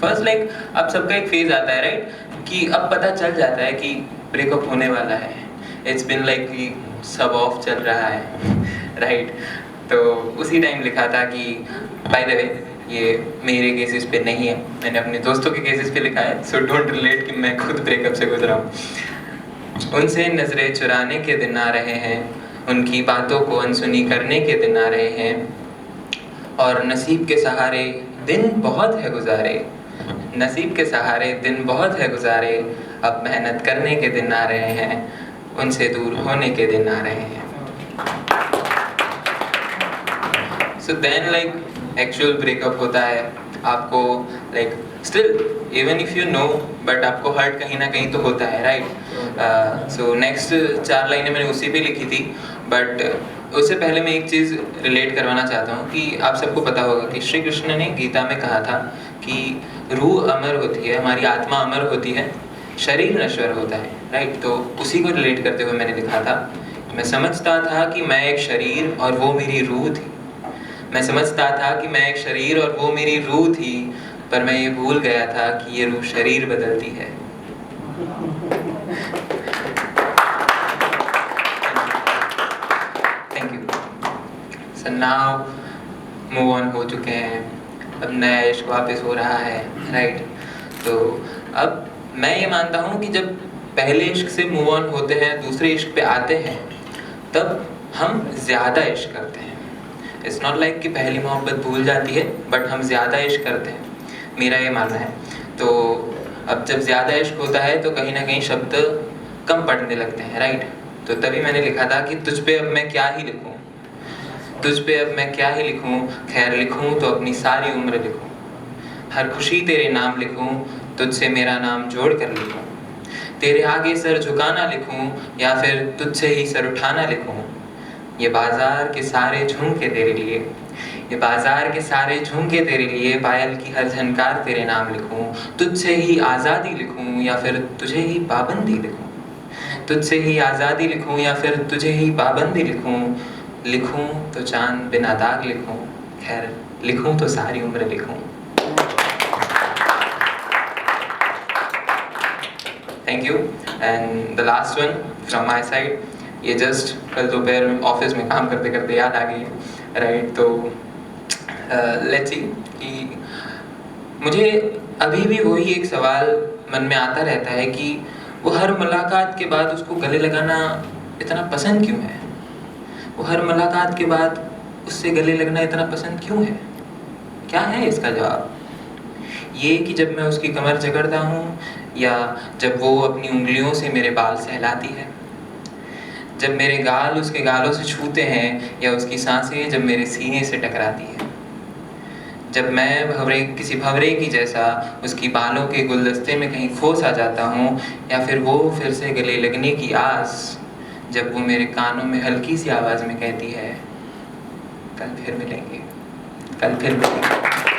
First like अब सबका एक फेज आता है राइट, कि अब पता चल जाता है कि ब्रेकअप होने वाला है। इट्स बिन लाइक कि सब ऑफ चल रहा है राइट। तो उसी टाइम लिखा था कि बाय द वे ये मेरे केसेस पे नहीं है, मैंने अपने दोस्तों के केसेस पे लिखा है, सो डोंट रिलेट कि मैं खुद ब्रेकअप से गुजरा हूँ। उनसे नजरें चुराने के दिन आ रहे हैं, उनकी बातों को अनसुनी करने के दिन आ रहे हैं, और नसीब के सहारे दिन बहुत है गुजारे, नसीब के सहारे दिन बहुत है गुजारे, अब मेहनत करने के दिन आ रहे हैं, उनसे दूर होने के दिन आ रहे हैं। So then like actual breakup होता है, आपको like still even if you know but आपको हर्ट कहीं ना कहीं तो होता है राइट। सो नेक्स्ट 4 लाइनें मैंने उसी पे लिखी थी, बट उससे पहले मैं एक चीज़ रिलेट करवाना चाहता हूँ कि आप सबको पता होगा कि श्री कृष्ण ने गीता में कहा था कि रूह अमर होती है, हमारी आत्मा अमर होती है, शरीर नश्वर होता है राइट। तो उसी को रिलेट करते हुए मैंने लिखा था, मैं समझता था कि मैं एक शरीर और वो मेरी रूह थी, मैं समझता था कि मैं एक शरीर और वो मेरी रूह थी, पर मैं ये भूल गया था कि ये रूह शरीर बदलती है। Thank you. So now move on हो चुके हैं, अब नया इश्क वापस हो रहा है राइट। तो अब मैं ये मानता हूँ कि जब पहले इश्क से मूव ऑन होते हैं, दूसरे इश्क पे आते हैं, तब हम ज़्यादा इश्क करते हैं। इट्स नॉट लाइक कि पहली मोहब्बत भूल जाती है, बट हम ज़्यादा इश्क करते हैं, मेरा ये मानना है। तो अब जब ज़्यादा इश्क होता है तो कहीं ना कहीं शब्द कम पड़ने लगते हैं राइट। तो तभी मैंने लिखा था कि तुझ पे अब मैं क्या ही लिखूं, तुझ पे अब मैं क्या ही लिखूं, खैर लिखूं तो अपनी सारी उम्र लिखूं, हर खुशी तेरे नाम लिखूं, तुझसे मेरा नाम जोड़ कर लिखूं, तेरे आगे सर झुकाना लिखूं या फिर तुझसे ही सर उठाना लिखूं, ये बाजार के सारे झुमके तेरे लिए, ये बाजार के सारे झुमके तेरे लिए, पायल की हर झनकार तेरे नाम लिखूं, तुझसे ही आज़ादी लिखूं या फिर तुझे ही पाबंदी लिखूं, तुझसे ही आज़ादी लिखूं या फिर तुझे ही पाबंदी लिखूं, लिखूं तो चांद बिना दाग लिखूं, खैर लिखूं तो सारी उम्र लिखूं। Thank you. And the last one from my side, ये जस्ट कल दोपहर में ऑफिस में काम करते करते याद आ गई राइट। तो लेट्स सी कि मुझे अभी भी वही एक सवाल मन में आता रहता है कि वो हर मुलाकात के बाद उसको गले लगाना इतना पसंद क्यों है, वो हर मुलाकात के बाद उससे गले लगना इतना पसंद क्यों है। क्या है इसका जवाब? ये कि जब मैं उसकी कमर जकड़ता हूँ, या जब वो अपनी उंगलियों से मेरे बाल सहलाती है, जब मेरे गाल उसके गालों से छूते हैं, या उसकी सांसें जब मेरे सीने से टकराती है, जब मैं किसी भंवरे की जैसा उसकी बालों के गुलदस्ते में कहीं खो सा जाता हूँ, या फिर वो फिर से गले लगने की आस, जब वो मेरे कानों में हल्की सी आवाज़ में कहती है कल फिर मिलेंगे, कल फिर मिलेंगे।